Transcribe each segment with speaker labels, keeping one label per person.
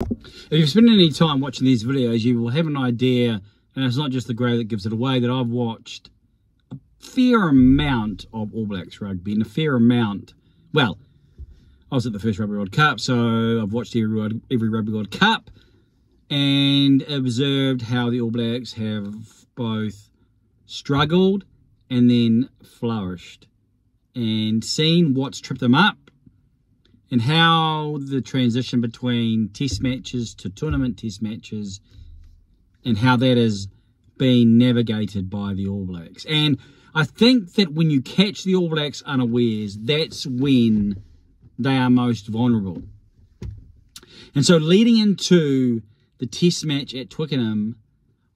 Speaker 1: If you've spent any time watching these videos, you will have an idea, and it's not just the grey that gives it away, that I've watched a fair amount of All Blacks rugby, and a fair amount, well, I was at the first Rugby World Cup, so I've watched every Rugby World Cup and observed how the All Blacks have both struggled and then flourished, and seen what's tripped them up, and how the transition between test matches to tournament test matches, and how that has been navigated by the All Blacks. And I think that when you catch the All Blacks unawares, that's when they are most vulnerable. And so leading into the test match at Twickenham,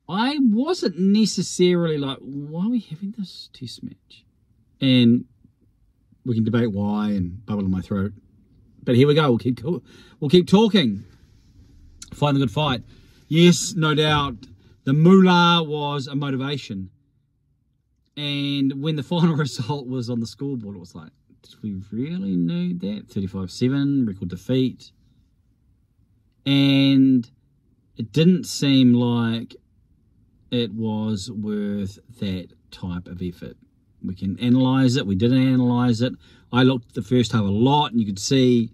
Speaker 1: I wasn't necessarily like, why are we having this test match? And we can debate why and bubble in my throat. But here we go. We'll keep talking. Find the good fight. Yes, no doubt, the moolah was a motivation. And when the final result was on the scoreboard, it was like, did we really need that? 35-7, record defeat. And it didn't seem like it was worth that type of effort. We can analyse it. We didn't analyse it. I looked at the first half a lot, and you could see,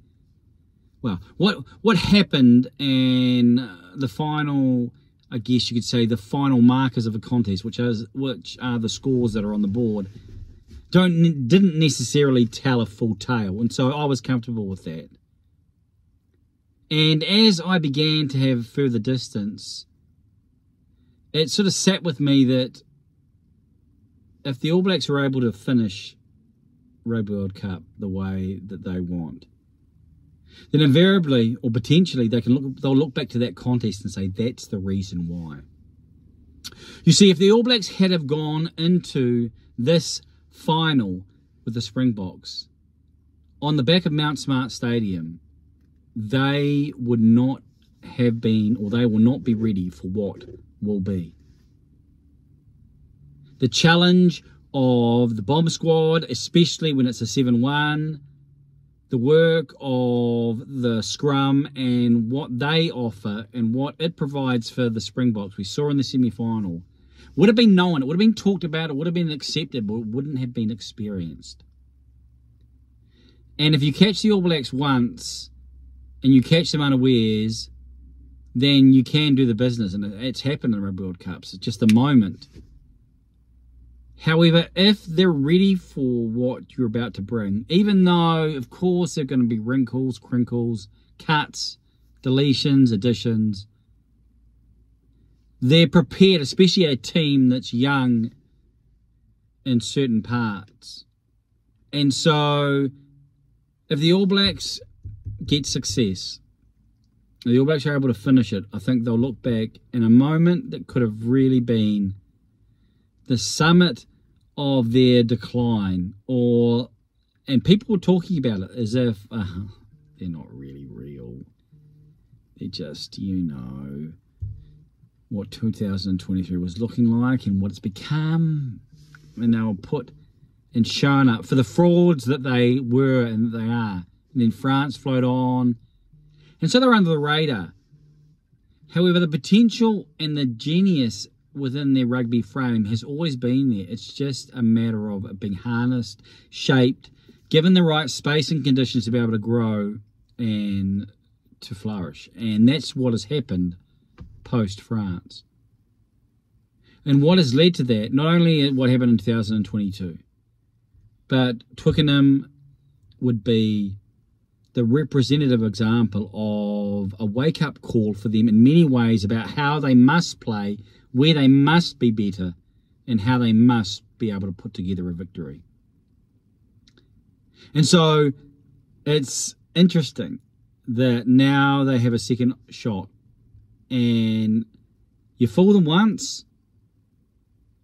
Speaker 1: well, what happened, and the final, I guess you could say, the final markers of a contest, which are the scores that are on the board, didn't necessarily tell a full tale, and so I was comfortable with that. And as I began to have further distance, it sort of sat with me that if the All Blacks are able to finish Rugby World Cup the way that they want, then invariably or potentially they'll look back to that contest and say that's the reason why. You see, if the All Blacks had have gone into this final with the Springboks on the back of Mount Smart Stadium, they would not have been, or they will not be ready for what will be. The challenge of the bomb squad, especially when it's a 7-1, the work of the scrum and what they offer and what it provides for the Springboks, we saw in the semi-final, would have been known, it would have been talked about, it would have been accepted, but it wouldn't have been experienced. And if you catch the All Blacks once and you catch them unawares, then you can do the business. And it's happened in the Rugby World Cups. It's just a moment. However, if they're ready for what you're about to bring, even though, of course, there are going to be wrinkles, crinkles, cuts, deletions, additions, they're prepared, especially a team that's young in certain parts. And so, if the All Blacks get success, if the All Blacks are able to finish it, I think they'll look back in a moment that could have really been the summit of their decline, and people were talking about it as if they're not really real. They're just, you know, what 2023 was looking like and what it's become, and they were put and shown up for the frauds that they were and that they are. And then France flowed on, and so they're under the radar. However, the potential and the genius within their rugby frame has always been there. It's just a matter of it being harnessed, shaped, given the right space and conditions to be able to grow and to flourish. And that's what has happened post-France. And what has led to that, not only what happened in 2022, but Twickenham would be the representative example of a wake-up call for them in many ways about how they must play, where they must be better, and how they must be able to put together a victory. And so it's interesting that now they have a second shot, and you fool them once,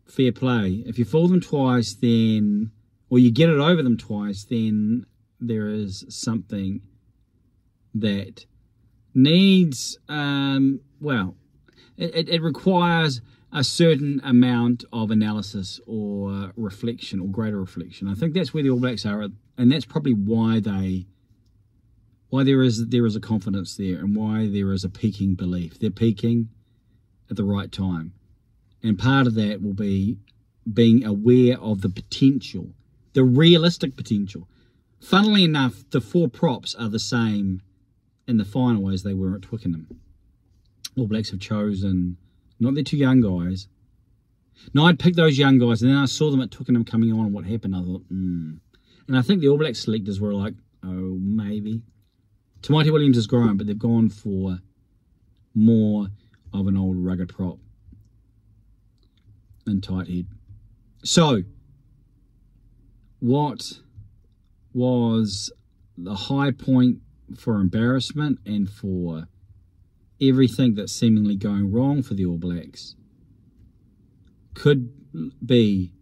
Speaker 1: fair play. If you fool them twice, then, or you get it over them twice, then there is something that needs, well, it requires a certain amount of analysis or reflection or greater reflection. I think that's where the All Blacks are, and that's probably why they why there is a confidence there, and why there is a peaking belief. They're peaking at the right time. And part of that will be being aware of the potential, the realistic potential. Funnily enough, the 4 props are the same in the final as they were at Twickenham. All Blacks have chosen not their 2 young guys. No, I'd picked those young guys, and then I saw them at Twickenham coming on, and what happened, I thought, And I think the All Black selectors were like, oh, maybe. Tamati Williams has grown, but they've gone for more of an old rugged prop and tight head. So, what was the high point for embarrassment and for everything that's seemingly going wrong for the All Blacks could be,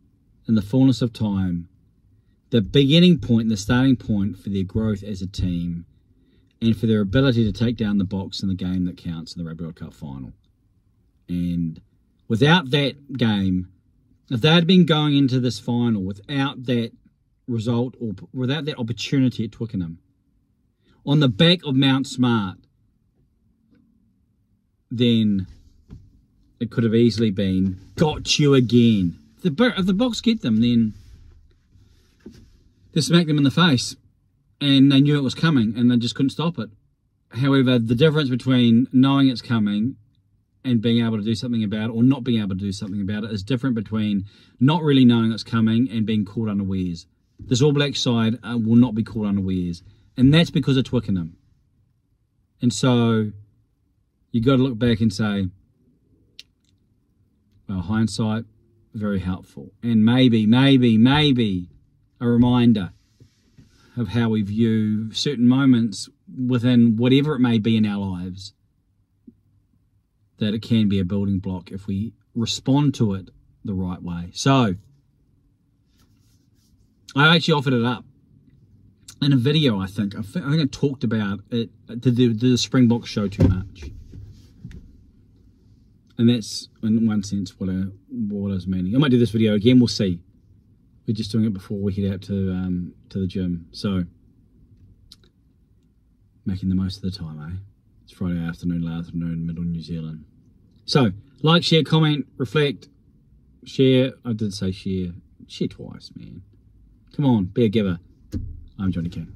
Speaker 1: in the fullness of time, the beginning point, the starting point for their growth as a team and for their ability to take down the Box in the game that counts in the Rugby World Cup final. And without that game, if they had been going into this final without that result or without that opportunity at Twickenham, on the back of Mount Smart, then it could have easily been, got you again. If the Box get them, then they smack them in the face. And they knew it was coming, and they just couldn't stop it. However, the difference between knowing it's coming and being able to do something about it, or not being able to do something about it, is different between not really knowing it's coming and being caught unawares. This All Black side will not be caught unawares. And that's because of Twickenham. And so, you got to look back and say, well, hindsight, very helpful. And maybe a reminder of how we view certain moments within whatever it may be in our lives, that it can be a building block if we respond to it the right way. So, I actually offered it up in a video, I think. I think I talked about it, did the Springbok show too much. And that's, in one sense, what I was meaning. I might do this video again, we'll see. We're just doing it before we head out to the gym. So, making the most of the time, eh? It's Friday afternoon, late afternoon, middle New Zealand. So, like, share, comment, reflect, share. I did say share. Share twice, man. Come on, be a giver. I'm Johnny King.